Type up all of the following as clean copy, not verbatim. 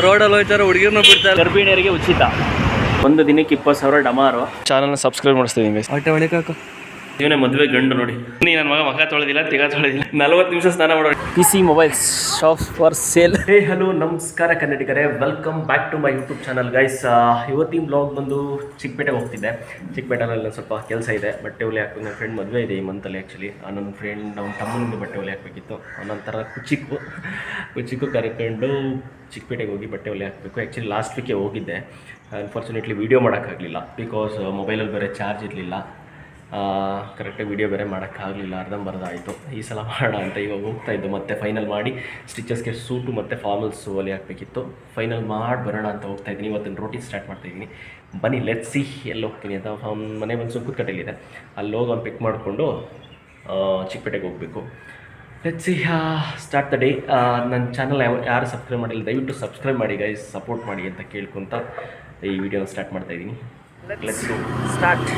ರೋಡಲ್ಲಿ ಹೋಗ್ತಾರೆ, ಹುಡುಗಿರ್ನ ಬಿಡ್ತಾರೆ. ಗರ್ಭಿಣಿಯರಿಗೆ ಉಚಿತ, ಒಂದು ದಿನಕ್ಕೆ 20,000 ಡಮಾರು. ಚಾನಲ್ನ ಸಬ್ಸ್ಕ್ರೈಬ್ ಮಾಡಿಸ್ತೀವಿ. ಹೊಟ್ಟೆ ಒಳಕಾಕು ಇವನೇ ಮದುವೆ ಗಂಡು ನೋಡಿ. ನೀ ನನ್ನ ಮಗ ತೊಳೆದಿಲ್ಲ, ತಿಗ ತೊಳೆದಿಲ್ಲ. 40 ನಿಮಿಷ ಸ್ನಾನ ಮಾಡೋಣ. PC mobiles shop for sale. Hey hello ನಮಸ್ಕಾರ ಕನ್ನಡಿಗರೇ, welcome back to my YouTube channel guys. ಇವತ್ತಿನ ಬ್ಲಾಗ್ ಬಂದು ಚಿಕ್ಕಪೇಟೆಗೆ ಹೋಗ್ತಿದ್ದೆ. ಚಿಕ್ಕಪೇಟೆನಲ್ಲಿ ಸ್ವಲ್ಪ ಕೆಲಸ ಇದೆ, ಬಟ್ಟೆ ಹೊಲಿ ಹಾಕಬೇಕು. ನನ್ನ ಫ್ರೆಂಡ್ ಮದುವೆ ಇದೆ ಈ ಮಂತಲ್ಲಿ. ಆ್ಯಕ್ಚುಲಿ ನನ್ನ ಫ್ರೆಂಡ್ ಅವ್ನ ತಮ್ಮನಿಗೆ ಬಟ್ಟೆ ಹೊಲಿ ಹಾಕಬೇಕಿತ್ತು. ಅವನೊಂಥರ ಕುಚಿಕ್ಕು ಕರ್ಕೊಂಡು ಚಿಕ್ಕಪೇಟೆಗೆ ಹೋಗಿ ಬಟ್ಟೆ ಹೊಲಿ ಹಾಕಬೇಕು. ಆ್ಯಕ್ಚುಲಿ ಲಾಸ್ಟ್ ವೀಕೆ ಹೋಗಿದ್ದೆ. ಅನ್ಫಾರ್ಚುನೇಟ್ಲಿ ವೀಡಿಯೋ ಮಾಡೋಕ್ಕಾಗಲಿಲ್ಲ, ಬಿಕಾಸ್ ಮೊಬೈಲಲ್ಲಿ ಬೇರೆ ಚಾರ್ಜ್ ಇರಲಿಲ್ಲ. ಕರೆಕ್ಟಾಗಿ ವೀಡಿಯೋ ಬೇರೆ ಮಾಡೋಕ್ಕಾಗಲಿಲ್ಲ, ಅರ್ಧಂಬರ್ಧ ಆಯಿತು. ಈ ಸಲ ಮಾಡೋಣ ಅಂತ ಇವಾಗ ಹೋಗ್ತಾಯಿದ್ದು. ಮತ್ತೆ ಫೈನಲ್ ಮಾಡಿ ಸ್ಟಿಚಸ್ಗೆ ಸೂಟು ಮತ್ತು ಫಾರ್ಮಲ್ಸು ಹೊಲಿ ಹಾಕಬೇಕಿತ್ತು. ಫೈನಲ್ ಮಾಡಿ ಬರೋಣ ಅಂತ ಹೋಗ್ತಾಯಿದ್ದೀನಿ. ಇವತ್ತಿನ ರೋಟೀನ್ ಸ್ಟಾರ್ಟ್ ಮಾಡ್ತಾಯಿದ್ದೀನಿ. ಬನ್ನಿ ಲೆಟ್ಸ್ ಸಿ ಎಲ್ಲಿ ಹೋಗ್ತೀನಿ ಅಂತ. ಅವ್ನ ಮನೆ ಬಂದು ಸುಂಕುತ್ಕಟ್ಟೆಲಿದೆ, ಅಲ್ಲಿ ಹೋಗಿ ಅವ್ನು ಪಿಕ್ ಮಾಡಿಕೊಂಡು ಚಿಕ್ಕಪೇಟೆಗೆ ಹೋಗಬೇಕು. Let's see start the day. ನನ್ನ ಚಾನಲ್ ಯಾರು ಸಬ್ಸ್ಕ್ರೈಬ್ ಮಾಡಿಲ್ಲ ದಯವಿಟ್ಟು ಸಬ್ಸ್ಕ್ರೈಬ್ ಮಾಡಿ ಗೈಸ್, ಸಪೋರ್ಟ್ ಮಾಡಿ ಅಂತ ಕೇಳ್ಕೊತ ಈ ವಿಡಿಯೋನ ಸ್ಟಾರ್ಟ್ ಮಾಡ್ತಾಯಿದ್ದೀನಿ. Let's go start.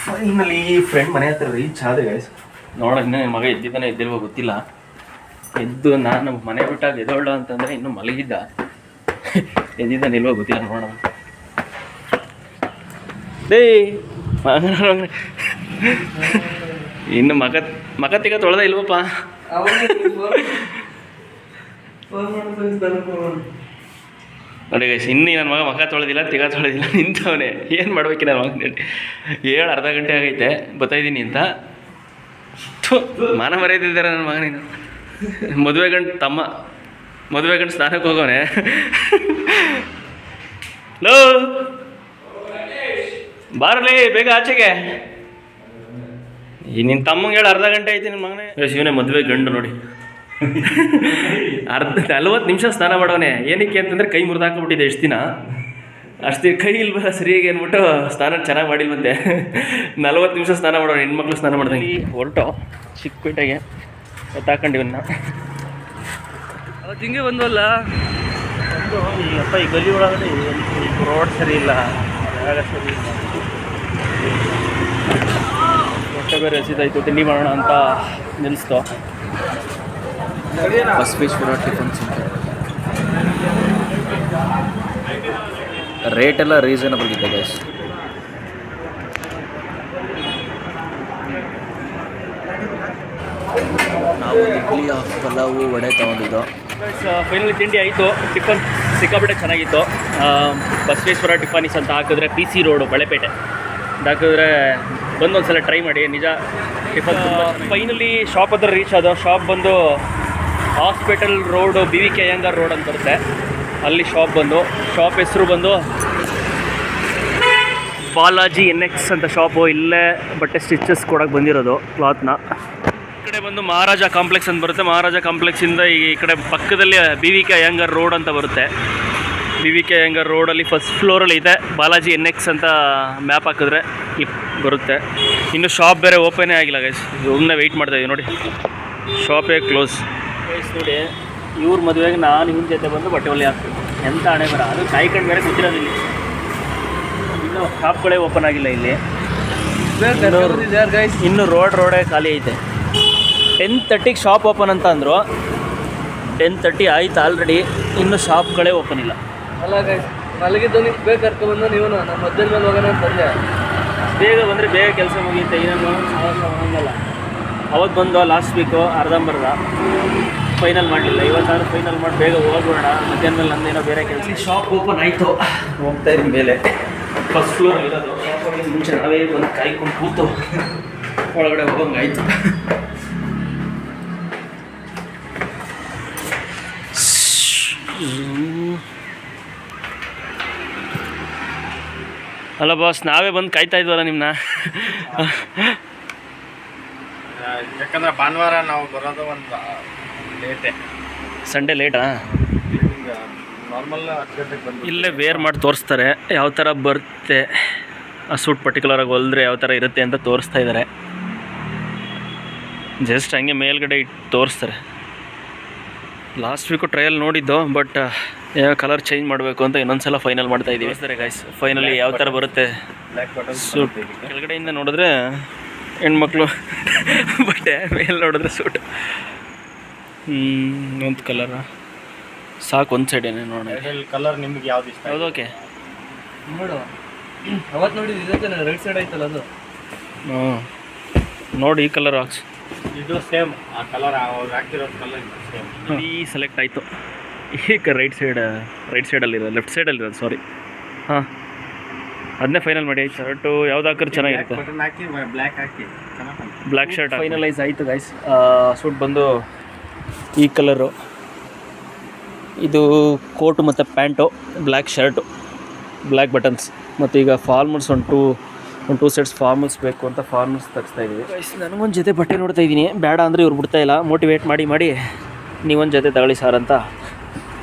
Finally friend ಮನೆ ಹತ್ರ ರೀಚ್ ಆದ ಗೈಸ್. ನೋಡೋ ಇನ್ನೂ ನನ್ನ ಮಗ ಎದ್ದಿದ್ದಾನೆ ಎದ್ದಿಲ್ವೋ ಗೊತ್ತಿಲ್ಲ. ಎದ್ದು ನಾನು ಮನೆ ಬಿಟ್ಟಾಗ ಎದೋಳ ಅಂತಂದರೆ ಇನ್ನೂ ಮಲಗಿದ್ದ. ಎದ್ದಿದ್ದಾನೆ ಇಲ್ವೋ ಗೊತ್ತಿಲ್ಲ, ನೋಡೋಣ. ಡೇ ಇನ್ನು ಮಗ ತಿಗ ತೊಳೆದ ಇಲ್ವಪ್ಪ. ನೋಡಿ ಗೈಸ್, ಇನ್ನೂ ನನ್ನ ಮಗ ತೊಳೆದಿಲ್ಲ, ತಿಗ ತೊಳೆದಿಲ್ಲ, ನಿಂತವನೇ. ಏನು ಮಾಡ್ಬೇಕು ನನ್ನ ಮಗ? ಹೇಳು ಅರ್ಧ ಗಂಟೆ ಆಗೈತೆ ಬರ್ತಾಯಿದ್ದೀನಿ ಅಂತ. ಮಾನ ಮರ್ಯಾದಿದ್ದಾರೆ ನನ್ನ ಮಗನೇನು. ಮದುವೆ ಗಂಡು ಸ್ನಾನಕ್ಕೆ ಹೋಗೋನೆ. ಲೋ ಬಾರಲಿ ಬೇಗ ಆಚೆಗೆ. ಈ ನಿನ್ನ ತಮ್ಮಂಗೆ ಹೇಳು ಅರ್ಧ ಗಂಟೆ ಐತಿ ನಿಮ್ಮ ಮಗನೇ. ಇವನೇ ಮದುವೆ ಗಂಡು ನೋಡಿ. 40 ನಿಮಿಷ ಸ್ನಾನ ಮಾಡೋನೆ. ಏನಕ್ಕೆ ಅಂತಂದರೆ ಕೈ ಮುರಿದಾಕ್ಬಿಟ್ಟಿದೆ ಎಷ್ಟು ದಿನ. ಕೈ ಇಲ್ವಲ್ಲ ಸರಿಯಾಗಿ ಅಂದ್ಬಿಟ್ಟು ಸ್ನಾನ ಚೆನ್ನಾಗಿ ಮಾಡಿಲ್ವಂತೆ. 40 ನಿಮಿಷ ಸ್ನಾನ ಮಾಡೋಣ. ಹೆಣ್ಮಕ್ಳು ಸ್ನಾನ ಮಾಡ್ದಂಗೆ ಹೊರಟು ಚಿಕ್ಕಪೇಟೆಗೆ ಎತ್ತಾಕೊಂಡಿವನ್ನ. ಅವತ್ತು ಹಿಂಗೆ ಬಂದ್ವಲ್ಲ ಅಪ್ಪ. ಈ ಗಲ್ಲಿ ಒಳಗಡೆ ರೋಡ್ ಸರಿ ಇಲ್ಲ, ಜಾಗ ಸರಿ ಇಲ್ಲ. ಹೊಟ್ಟೆ ಬೇರೆ ಹಸಿದಾಯಿತು, ತಿಂಡಿ ಮಾಡೋಣ ಅಂತ ನಿಲ್ಲಿಸ್ತು. Basaveshwara tiffin centre. ರೇಟ್ ಎಲ್ಲ ರೀಸನಬಲ್ ಇದೆ ಗೈಸ್. ನಾವು ಇಡ್ಲಿ ಪಲಾವು ವಡೆ ತೊಗೊಂಡಿದ್ದು. ಫೈನಲಿ ತಿಂಡಿ ಆಯಿತು. ಟಿಫನ್ ಸಿಕ್ಕಾಪಟ್ಟೆ ಚೆನ್ನಾಗಿತ್ತು. ಬಸವೇಶ್ವರ ಟಿಫಾನಿಸ್ ಅಂತ ಹಾಕಿದ್ರೆ PC ರೋಡು ಬಳೆಪೇಟೆ ಹಾಕಿದ್ರೆ ಬಂದೊಂದು ಸಲ ಟ್ರೈ ಮಾಡಿ. ನಿಜ ಟಿಫನ್ ಫೈನಲಿ ಶಾಪ್ ಹತ್ರ ರೀಚ್ ಆದೋ. ಶಾಪ್ ಬಂದು hospital road, BVK Iyengar road ಅಂತ ಬರುತ್ತೆ, ಅಲ್ಲಿ ಶಾಪ್ ಬಂದು. ಶಾಪ್ ಹೆಸರು ಬಂದು ಬಾಲಾಜಿ NX ಅಂತ ಶಾಪು. ಇಲ್ಲೇ ಬಟ್ಟೆ ಸ್ಟಿಚಸ್ ಕೊಡೋಕ್ಕೆ ಬಂದಿರೋದು ಕ್ಲಾತ್ನ. ಈ ಕಡೆ ಬಂದು ಮಹಾರಾಜ ಕಾಂಪ್ಲೆಕ್ಸ್ ಅಂತ ಬರುತ್ತೆ. ಮಹಾರಾಜ ಕಾಂಪ್ಲೆಕ್ಸಿಂದ ಈ ಕಡೆ ಪಕ್ಕದಲ್ಲಿ BVK ಅಯ್ಯಂಗಾರ್ ರೋಡ್ ಅಂತ ಬರುತ್ತೆ. BVK ಅಯ್ಯಂಗಾರ್ ರೋಡಲ್ಲಿ ಫಸ್ಟ್ ಫ್ಲೋರಲ್ಲಿ ಇದೆ ಬಾಲಾಜಿ NX ಅಂತ ಮ್ಯಾಪ್ ಹಾಕಿದ್ರೆ ಬರುತ್ತೆ. ಇನ್ನು ಶಾಪ್ ಬೇರೆ ಓಪನೇ ಆಗಿಲ್ಲ ಗೈಸ್. ಒಮ್ಮೆ ವೆಯ್ಟ್ ಮಾಡ್ತಾಯಿದ್ದೀವಿ ನೋಡಿ. ಶಾಪೇ ಕ್ಲೋಸ್ ಗೈಸ್. ನೋಡಿ ಇವ್ರ ಮದುವೆಗೆ ನಾನು ಇವ್ರ ಜೊತೆ ಬಂದು ಬಟ್ಟೆ ಹೊಲಿ ಹಾಕ್ಬೇಕು. ಎಂಥ ಹಣೆ ಬರ. ಅದು ಕಾಯ್ಕೊಂಡು ಬೇರೆ ಕೂತಿರೋದಿಲ್ಲಿ. ಇನ್ನೂ ಶಾಪ್ಗಳೇ ಓಪನ್ ಆಗಿಲ್ಲ ಇಲ್ಲಿ. ಇನ್ನು ರೋಡೇ ಖಾಲಿ ಐತೆ. 10:30ಗೆ ಶಾಪ್ ಓಪನ್ ಅಂತ ಅಂದರು. 10:30 ಆಯ್ತು ಆಲ್ರೆಡಿ, ಇನ್ನೂ ಶಾಪ್ಗಳೇ ಓಪನ್ ಇಲ್ಲ. ಅಲ್ಲ ಗೈಸ್, ಮಲಗಿದ್ದು ನೀವು ಬೇಗ ಕರ್ಕೊಬಂದು ನೀವು ನಮ್ಮ ಮಧ್ಯಾಹ್ನ ಮೇಲೆ ಹೋಗೋಣ ಅಂತಂದೆ. ಬೇಗ ಬಂದರೆ ಬೇಗ ಕೆಲಸ ಮುಗಿಯುತ್ತೆ. ಏನೋ ಹಂಗಲ್ಲ. ಅವತ್ತು ಬಂದು ಲಾಸ್ಟ್ ವೀಕು ಅರ್ಧಂಬರ್ಧ ಫೈನಲ್ ಮಾಡಲಿಲ್ಲ. ಇವತ್ತಾದ್ರೂ ಫೈನಲ್ ಮಾಡಿ ಬೇಗ ಹೋಗೋಣ. ಮಧ್ಯಾಹ್ನ ಮೇಲೆ ನಂದೇನೋ ಬೇರೆ ಕೆಲಸ. ಶಾಪ್ ಓಪನ್ ಆಯಿತು, ಹೋಗ್ತಾ ಇದ್ದೀನಿ ಮೇಲೆ. ಫಸ್ಟ್ ಫ್ಲೋರ್ ಇರೋದು. ಶಾಪ್ ಮುಂಚೆ ನಾವೇ ಬಂದು ಕಾಯ್ಕೊಂಡು ಕೂತು ಒಳಗಡೆ ಹೋಗಂಗಾಯ್ತು. ಅಲ್ಲ ಬಾಸ್, ನಾವೇ ಬಂದು ಕಾಯ್ತಾ ಇದ್ವಲ್ಲ ನಿಮ್ಮನ್ನ. ಯಾಕಂದ್ರೆ ಭಾನುವಾರ ನಾವು ಬರೋದು ಒಂದು ಲೇಟೇ. ಸಂಡೇ ಲೇಟಾ? ನಾರ್ಮಲ್ 10 ಗಂಟೆಗೆ ಬಂದು ಇಲ್ಲೇ ವೇರ್ ಮಾಡಿ ತೋರಿಸ್ತಾರೆ ಯಾವ ಥರ ಬರುತ್ತೆ. ಆ ಸೂಟ್ ಪರ್ಟಿಕ್ಯುಲರಾಗಿ ಹೊಲಿದ್ರೆ ಯಾವ ಥರ ಇರುತ್ತೆ ಅಂತ ತೋರಿಸ್ತಾ ಇದ್ದಾರೆ. ಜಸ್ಟ್ ಹಂಗೆ ಮೇಲ್ಗಡೆ ಇಟ್ಟು ತೋರಿಸ್ತಾರೆ. ಲಾಸ್ಟ್ ವೀಕು ಟ್ರಯಲ್ ನೋಡಿದ್ದು, ಬಟ್ ಯಾವ ಕಲರ್ ಚೇಂಜ್ ಮಾಡಬೇಕು ಅಂತ ಇನ್ನೊಂದು ಸಲ ಫೈನಲ್ ಮಾಡ್ತಾ ಇದ್ದೀವಿ. ಸರಿ ಗೈಸ್, ಫೈನಲಿ ಯಾವ ಥರ ಬರುತ್ತೆ ಸೂಟ್. ಕೆಳಗಡೆಯಿಂದ ನೋಡಿದ್ರೆ ಹೆಣ್ಮಕ್ಳು ಬಟ್ಟೆ ಮೇಲೆ ನೋಡಿದ್ರೆ ಸೂಟು. ಒಂದು ಕಲರ ಸಾಕು, ಒಂದು ಸೈಡೇನೆ ನೋಡೋಣ. ಕಲರ್ ನಿಮ್ಗೆ ಯಾವ್ದು ಇಷ್ಟ? ಹೌದು, ಓಕೆ ನೋಡು, ಅವತ್ತು ನೋಡಿದ್ದು ಇದಕ್ಕೆ ರೈಟ್ ಸೈಡ್ ಆಯ್ತಲ್ಲ ಅದು. ಹ್ಞೂ ನೋಡಿ, ಈ ಕಲರ್ ಹಾಕ್ಸ್. ಇದು ಸೇಮ್ ಆ ಕಲರ್ ಅವ್ರು ಹಾಕಿರೋ ಕಲರ್ ಸೇಮ್. ಈ ಸೆಲೆಕ್ಟ್ ಆಯಿತು. ಈಗ ರೈಟ್ ಸೈಡಲ್ಲಿರೋದು, ಲೆಫ್ಟ್ ಸೈಡಲ್ಲಿರೋದು, ಸಾರಿ. ಹಾಂ, ಅದನ್ನೇ ಫೈನಲ್ ಮಾಡಿ. ಶರ್ಟು ಯಾವ್ದು ಹಾಕಿದ್ರೆ ಚೆನ್ನಾಗಿರುತ್ತೆ. ಬಟನ್ ಹಾಕಿ ಬ್ಲ್ಯಾಕ್ ಹಾಕಿ ಚೆನ್ನಾಗಿ. ಬ್ಲ್ಯಾಕ್ ಶರ್ಟ್ ಫೈನಲೈಸ್ ಆಯಿತು ಗೈಸ್. ಸೂಟ್ ಬಂದು ಈ ಕಲರು, ಇದು ಕೋಟು ಮತ್ತು pant, black shirt, black buttons. ಮತ್ತು ಈಗ ಫಾರ್ಮಲ್ಸ್ ಒಂದು ಟೂ ಸೆಟ್ಸ್ ಫಾರ್ಮಲ್ಸ್ ಬೇಕು ಅಂತ ಫಾರ್ಮಲ್ಸ್ ತರಿಸ್ತಾ ಇದ್ದೀವಿ ಗೈಸ್. ನನಗೊಂದು ಜೊತೆ ಬಟ್ಟೆ ನೋಡ್ತಾ ಇದ್ದೀನಿ, ಬೇಡ ಅಂದರೆ ಇವ್ರು ಬಿಡ್ತಾ ಇಲ್ಲ. ಮೋಟಿವೇಟ್ ಮಾಡಿ ನೀವೊಂದು ಜೊತೆ ತಗೊಳ್ಳಿ ಸಾರ್ ಅಂತ.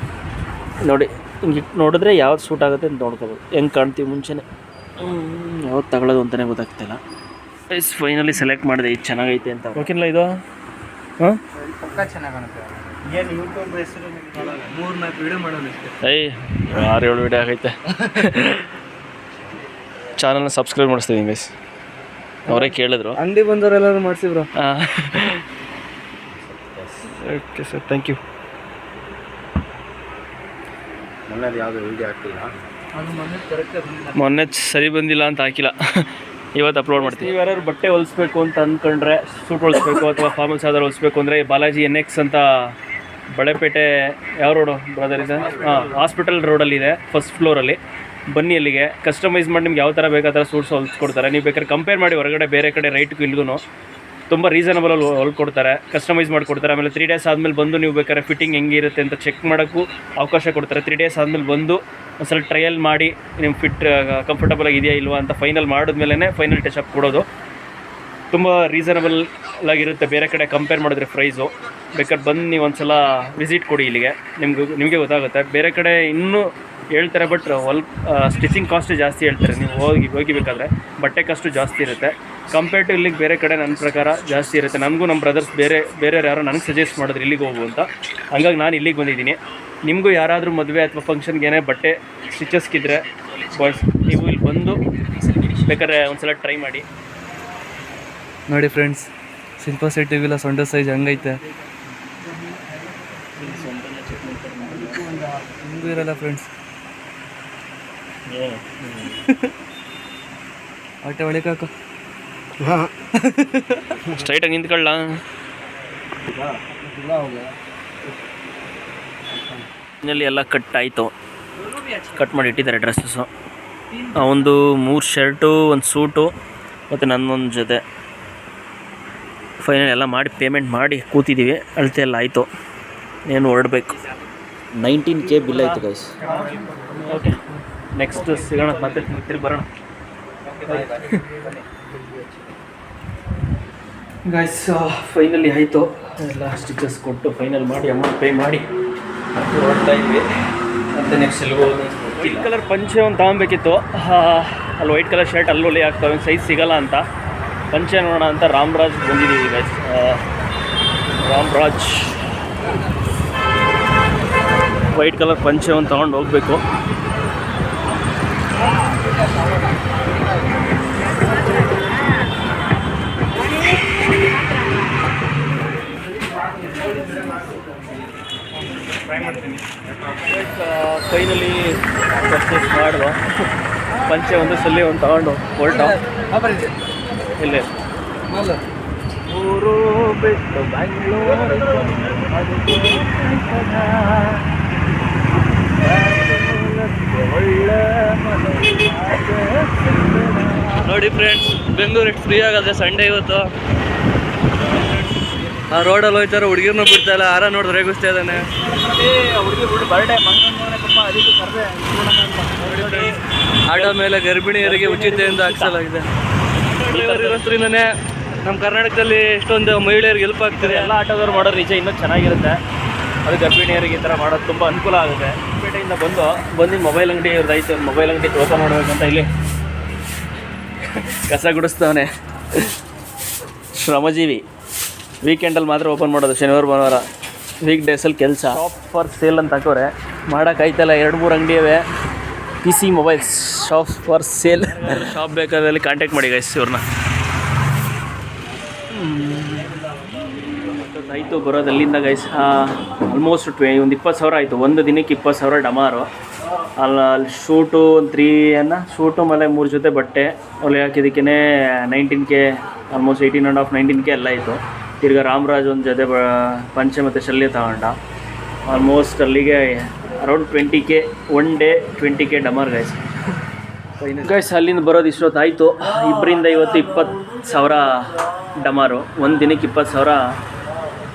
ನೋಡಿ, ಹಿಂಗೆ ನೋಡಿದ್ರೆ ಯಾವ್ದು ಸೂಟ್ ಆಗುತ್ತೆ ಅಂತ ನೋಡ್ಕೋಬೋದು. ಹೆಂಗೆ ಕಾಣ್ತೀವಿ ಮುಂಚೆನೇ, ಯಾವ್ದು ತಗೊಳ್ಳೋದು ಅಂತಲೇ ಗೊತ್ತಾಗ್ತಿಲ್ಲ ಗೈಸ್. ಫೈನಲಿ ಸೆಲೆಕ್ಟ್ ಮಾಡಿದೆ, ಇದು ಚೆನ್ನಾಗೈತೆ ಅಂತ. ಓಕೆನಲ್ಲ ಇದು? ಹಾಂ, ಪಕ್ಕ ಚೆನ್ನಾಗಿ ಕಾಣುತ್ತೆ. ಏನು ಯೂಟ್ಯೂಬ್ ಹೆಸರು 3-4 ವಿಡಿಯೋ ಮಾಡೋದು ಅಷ್ಟೇ. 6-7 ವಿಡಿಯೋ ಆಗೈತೆ. ಚಾನಲ್ನ ಸಬ್ಸ್ಕ್ರೈಬ್ ಮಾಡಿಸ್ತಿದ್ದೀನಿ ಗೈಸ್. ಅವರೇ ಕೇಳಿದ್ರು, ಅಂಗಡಿ ಬಂದವರೆಲ್ಲರೂ ಮಾಡಿಸಿಬ್ರು. ಹಾಂ, ಓಕೆ ಸರ್, ಥ್ಯಾಂಕ್ ಯು. ಮೊನ್ನೆ ಯಾವುದು ವೀಡಿಯೋ ಹಾಕಿಲ್ಲ. ಅದು ಮೊನ್ನೆ ಕರೆಕ್ಟ್ ಮೊನ್ನೆ ಸರಿ ಬಂದಿಲ್ಲ ಅಂತ ಹಾಕಿಲ್ಲ, ಇವತ್ತು ಅಪ್ಲೋಡ್ ಮಾಡ್ತೀವಿ. ನೀವು ಯಾರು ಬಟ್ಟೆ ಹೊಲಿಸ್ಬೇಕು ಅಂತ ಅಂದ್ಕೊಂಡ್ರೆ, ಸೂಟ್ ಹೊಲಿಸ್ಬೇಕು ಅಥವಾ ಫಾರ್ಮಲ್ಸ್ ಯಾವ್ದಾರು ಹೊಲಿಸ್ಬೇಕು ಅಂದರೆ, ಬಾಲಾಜಿ NX ಅಂತ ಬಳೆಪೇಟೆ ಯಾವ ರೋಡು ಬ್ರದರ್ ಇದೆ? ಹಾಸ್ಪಿಟಲ್ ರೋಡಲ್ಲಿದೆ, ಫಸ್ಟ್ ಫ್ಲೋರಲ್ಲಿ. ಬನ್ನಿ ಅಲ್ಲಿಗೆ. ಕಸ್ಟಮೈಸ್ ಮಾಡಿ ನಿಮ್ಗೆ ಯಾವ ಥರ ಬೇಕು ಆ ಥರ ಸೂಟ್ಸ್ ಹೊಲಿಸ್ಕೊಡ್ತಾರೆ. ನೀವು ಬೇಕಾದ್ರೆ ಕಂಪೇರ್ ಮಾಡಿ ಹೊರಗಡೆ ಬೇರೆ ಕಡೆ ರೈಟ್ಗೂ ಇಲ್ಗೂ ತುಂಬ ರೀಸನಬಲಲ್ಲಿ ಹೊಲ್ಕೊಡ್ತಾರೆ, ಕಸ್ಟಮೈಸ್ ಮಾಡಿಕೊಡ್ತಾರೆ. ಆಮೇಲೆ 3 ಡೇಸ್ ಆದಮೇಲೆ ಬಂದು ನೀವು ಬೇಕಾದ್ರೆ ಫಿಟ್ಟಿಂಗ್ ಹೆಂಗಿರುತ್ತೆ ಅಂತ ಚೆಕ್ ಮಾಡೋಕ್ಕೂ ಅವಕಾಶ ಕೊಡ್ತಾರೆ. 3 ಡೇಸ್ ಆದಮೇಲೆ ಬಂದು ಒಂದು ಸಲ ಟ್ರಯಲ್ ಮಾಡಿ ನಿಮ್ಮ ಫಿಟ್ ಕಂಫರ್ಟಬಲ್ ಆಗಿದೆಯಾ ಇಲ್ವಾ ಅಂತ ಫೈನಲ್ ಮಾಡಿದ್ಮೇಲೆ ಫೈನಲ್ ಟಚ್ ಅಪ್ ಕೊಡೋದು. ತುಂಬ ರೀಸನಬಲ್ ಆಗಿರುತ್ತೆ ಬೇರೆ ಕಡೆ ಕಂಪೇರ್ ಮಾಡಿದ್ರೆ ಪ್ರೈಸು. ಬೇಕಾದ್ರೆ ಬಂದು ನೀವು ಒಂದು ಸಲ ವಿಸಿಟ್ ಕೊಡಿ ಇಲ್ಲಿಗೆ, ನಿಮಗೆ ಗೊತ್ತಾಗುತ್ತೆ. ಬೇರೆ ಕಡೆ ಇನ್ನೂ ಹೇಳ್ತಾರೆ, ಬಟ್ ಸ್ಟಿಚಿಂಗ್ ಕಾಸ್ಟ್ ಜಾಸ್ತಿ ಹೇಳ್ತಾರೆ. ನೀವು ಹೋಗಿಬೇಕಾದ್ರೆ ಬಟ್ಟೆ ಕಾಸ್ಟು ಜಾಸ್ತಿ ಇರುತ್ತೆ ಕಂಪೇರ್ ಟು ಇಲ್ಲಿಗೆ. ಬೇರೆ ಕಡೆ ನನ್ನ ಪ್ರಕಾರ ಜಾಸ್ತಿ ಇರುತ್ತೆ. ನನಗೂ ನಮ್ಮ ಬ್ರದರ್ಸ್ ಬೇರೆ ಯಾರೋ ನನಗೆ ಸಜೆಸ್ಟ್ ಮಾಡಿದ್ರು ಇಲ್ಲಿಗೆ ಹೋಗು ಅಂತ. ಹಂಗಾಗಿ ನಾನು ಇಲ್ಲಿಗೆ ಬಂದಿದ್ದೀನಿ. ನಿಮಗೂ ಯಾರಾದರೂ ಮದುವೆ ಅಥವಾ ಫಂಕ್ಷನ್ಗೆ ಏನೇ ಬಟ್ಟೆ ಸ್ಟಿಚಸ್ಗಿದ್ರೆ ಬಾಯ್ಸ್, ನೀವು ಇಲ್ಲಿ ಬಂದು ಬೇಕಾದ್ರೆ ಒಂದು ಸಲ ಟ್ರೈ ಮಾಡಿ. ನೋಡಿ ಫ್ರೆಂಡ್ಸ್, ಸಿಂಪಲ್ ಸೈಟ್ ಟಿವಿಲ್ಲ ಸೊಂಟ ಸೈಜ್ ಹಂಗೈತೆ. ಹಿಂಗೂ ಇರಲ್ಲ ಫ್ರೆಂಡ್ಸ್. ಹೊಟ್ಟೆ ಒಳಕಾಕ ಸ್ಟ್ರೈಟಾಗಿ ನಿಂತ್ಕೊಳ್ಳ. ಇನ್ನಲ್ಲಿ ಎಲ್ಲ ಕಟ್ ಆಯಿತು, ಕಟ್ ಮಾಡಿ ಇಟ್ಟಿದ್ದಾರೆ ಡ್ರೆಸ್ಸಸ್ಸು. ಒಂದು 3 ಶರ್ಟು, ಒಂದು ಸೂಟು ಮತ್ತು ನನ್ನೊಂದು ಜೊತೆ. ಫೈನಲ್ ಎಲ್ಲ ಮಾಡಿ ಪೇಮೆಂಟ್ ಮಾಡಿ ಕೂತಿದ್ದೀವಿ. ಅಳತೆ ಎಲ್ಲ ಆಯಿತು, ಏನು ಹೊರಡಬೇಕು. 19K ಬಿಲ್ ಆಯಿತು ಗೈಸ್. ಓಕೆ, ನೆಕ್ಸ್ಟ್ ಸಿಗೋಣ, ಮತ್ತೆ ತಿರುಗಿ ಬರೋಣ ಗೈಸ್. ಫೈನಲಿ ಆಯಿತು, ಎಲ್ಲ ಸ್ಟಿಚಸ್ ಕೊಟ್ಟು ಫೈನಲ್ ಮಾಡಿ ಅಮೌಂಟ್ ಪೇ ಮಾಡಿ ಹೊರಡ್ತಾ ಇದ್ವಿ. ಮತ್ತು ನೆಕ್ಸ್ಟ್ ಎಲ್ಲಿಗೆ ಹೋಗೋದು? ವೈಟ್ ಕಲರ್ ಪಂಚೆ ಒಂದು ತಗೊಬೇಕಿತ್ತು. ಅಲ್ಲಿ ವೈಟ್ ಕಲರ್ ಶರ್ಟ್ ಅಲ್ಲೊಲಿ ಆಗ್ತವೆ, ಸೈಜ್ ಸಿಗೋಲ್ಲ ಅಂತ ಪಂಚೆ ನೋಡೋಣ ಅಂತ ರಾಮ್ರಾಜ್ ಬಂದಿದ್ದೀವಿ ಗೈಸ್. ರಾಮ್ರಾಜ್ ವೈಟ್ ಕಲರ್ ಪಂಚೆ ಒಂದು ತೊಗೊಂಡು ಹೋಗಬೇಕು. ಫೈನಲಿ ಪರ್ಚೇಸ್ ಮಾಡುವ. ಪಂಚೆ ಒಂದು ಸಲ್ಲಿ ಒಂದು ತಗೊಂಡು ಹೊರಟ. ಇಲ್ಲೇ ಊರು ಬಿಟ್ಟು ಬ್ಯಾಂಗ್ಳೂರು. ನೋಡಿ ಫ್ರೆಂಡ್ಸ್, ಬೆಂಗಳೂರು ಎಷ್ಟು ಫ್ರೀ ಆಗೋದ್ರೆ ಸಂಡೇ ಇವತ್ತು. ಆ ರೋಡಲ್ಲಿ ಹೋಯ್ತಾರೆ, ಹುಡುಗಿರ್ನೂ ಬಿಡ್ತಾ ಇಲ್ಲ. ಆರ ನೋಡಿದ್ರೆ ರೇಗಿಸ್ತಾ ಇದ್ದಾನೆ. ಹುಡುಗಿ ಬರ್ಡೇ ಆಟೋ ಮೇಲೆ ಗರ್ಭಿಣಿಯರಿಗೆ ಉಚಿತೆಯಿಂದ ಹಾಕ್ಸಲಾಗಿದೆ. ಇರೋದ್ರಿಂದನೇ ನಮ್ಮ ಕರ್ನಾಟಕದಲ್ಲಿ ಎಷ್ಟೊಂದು ಮಹಿಳೆಯರಿಗೆ ಹೆಲ್ಪ್ ಆಗ್ತಿದೆ. ಎಲ್ಲ ಆಟೋದವ್ರು ಮಾಡೋದು ನಿಜ ಇನ್ನೂ ಚೆನ್ನಾಗಿರುತ್ತೆ. ಅದು ಗರ್ಭಿಣಿಯರಿಗೆ ಈ ಥರ ಮಾಡೋದು ತುಂಬ ಅನುಕೂಲ ಆಗುತ್ತೆ. ಪೇಟೆಯಿಂದ ಬಂದು ಮೊಬೈಲ್ ಅಂಗಡಿ ಇವ್ರದ್ದಾಯ್ತು, ಒಂದು ಮೊಬೈಲ್ ಅಂಗಡಿ ಓಪನ್ ಮಾಡಬೇಕಂತ ಇಲ್ಲಿ ಕಸ ಗುಡಿಸ್ತವನೆ. ಶ್ರಮಜೀವಿ. ವೀಕೆಂಡಲ್ಲಿ ಮಾತ್ರ ಓಪನ್ ಮಾಡೋದು, ಶನಿವಾರ ಭಾನುವಾರ. ವೀಕ್ ಡೇಸಲ್ಲಿ ಕೆಲಸ. ಶಾಪ್ ಫಾರ್ ಸೇಲ್ ಅಂತ ಹಾಕೋರೆ, ಮಾಡೋಕ್ಕಾಯ್ತಲ್ಲ. 2-3 ಅಂಗಡಿ ಇವೆ. PC mobiles shop for sale. Shop ಬೇಕಾದಲ್ಲಿ ಕಾಂಟ್ಯಾಕ್ಟ್ ಮಾಡಿ ಗೈಸ್ ಇವ್ರನ್ನ. ಆಯಿತು ಬರೋದು ಅಲ್ಲಿಂದ ಗೈಸ್ ಆಲ್ಮೋಸ್ಟ್ ಒಂದು 20,000 ಆಯಿತು. ಒಂದು ದಿನಕ್ಕೆ 20,000 ಡಮಾರು. ಅಲ್ಲಿ ಶೂಟು ಒಂದು 3 ಶೂಟು ಮೇಲೆ 3 ಜೊತೆ ಬಟ್ಟೆ ಒಲೆ ಹಾಕಿದ್ದಕ್ಕೇ 19K, ಆಲ್ಮೋಸ್ಟ್ 18.5 19K ಎಲ್ಲ ಆಯಿತು. ತಿರ್ಗಾ ರಾಮರಾಜ್ ಒಂದು ಜೊತೆ ಪಂಚೆ ಮತ್ತು ಶಲ್ಯ ತಗೊಂಡ. ಆಲ್ಮೋಸ್ಟ್ ಅಲ್ಲಿಗೆ around 20K, one day 20K ಡಮಾರ್ ಗೈಸ್. ಅಲ್ಲಿಂದ ಬರೋದು ಇಷ್ಟೊತ್ತಾಯಿತು. ಇಬ್ಬರಿಂದ ಇವತ್ತು 20,000 ಡಮಾರು. ಒಂದು ದಿನಕ್ಕೆ 20,000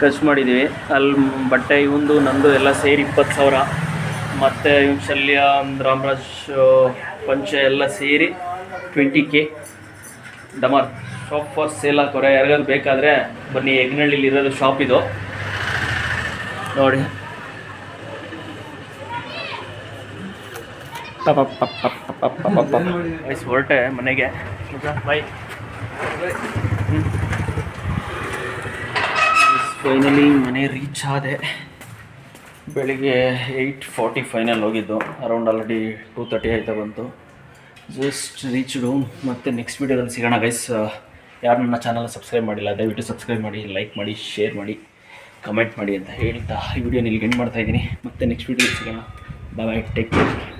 ಖರ್ಚು ಮಾಡಿದ್ದೀವಿ. ಅಲ್ಲಿ ಬಟ್ಟೆ ಇವಂದು ನಂದು ಎಲ್ಲ ಸೇರಿ 20,000, ಮತ್ತು ಇವ್ನ ಶಲ್ಯ ಒಂದು ರಾಮರಾಜ್ ಪಂಚೆ ಎಲ್ಲ ಸೇರಿ 20K ಡಮಾರ್. ಶಾಪ್ ಫಾರ್ ಸೇಲ್ ಹಾಕೋರೆ. ಯಾರಿಗಾದ್ರು ಬೇಕಾದರೆ ಬನ್ನಿ, ಹೆಗ್ನಳ್ಳಿಲಿ ಇರೋದು ಶಾಪ್ ಇದು ನೋಡಿ. ವಯಸ್ಸು ಹೊರಟೆ ಮನೆಗೆ. ಬೈ. ಫೈನಲಿ ಮನೆ ರೀಚ್ ಆದೆ. ಬೆಳಿಗ್ಗೆ 8:40 ಫೈನಲ್ ಹೋಗಿದ್ದು. ಅರೌಂಡ್ ಆಲ್ರೆಡಿ 2:30 ಆಯ್ತಾ ಬಂತು. Just reach home. ಮತ್ತು ನೆಕ್ಸ್ಟ್ ವೀಡಿಯೋದಲ್ಲಿ ಸಿಗೋಣ ಗೈಸ್. ಯಾರು ನನ್ನ ಚಾನಲ್ ಸಬ್ಸ್ಕ್ರೈಬ್ ಮಾಡಿಲ್ಲ ದಯವಿಟ್ಟು ಸಬ್ಸ್ಕ್ರೈಬ್ ಮಾಡಿ, ಲೈಕ್ ಮಾಡಿ, ಶೇರ್ ಮಾಡಿ, ಕಮೆಂಟ್ ಮಾಡಿ ಅಂತ ಹೇಳ್ತಾ ಈ ವಿಡಿಯೋನ ಇಲ್ಲಿಗೆ ಎಂಡ್ ಮಾಡ್ತಾಯಿದ್ದೀನಿ. ಮತ್ತೆ ನೆಕ್ಸ್ಟ್ ವೀಡಿಯೋದಲ್ಲಿ ಸಿಗೋಣ. ಬಾಯ್, ಟೇಕ್ ಕೇರ್.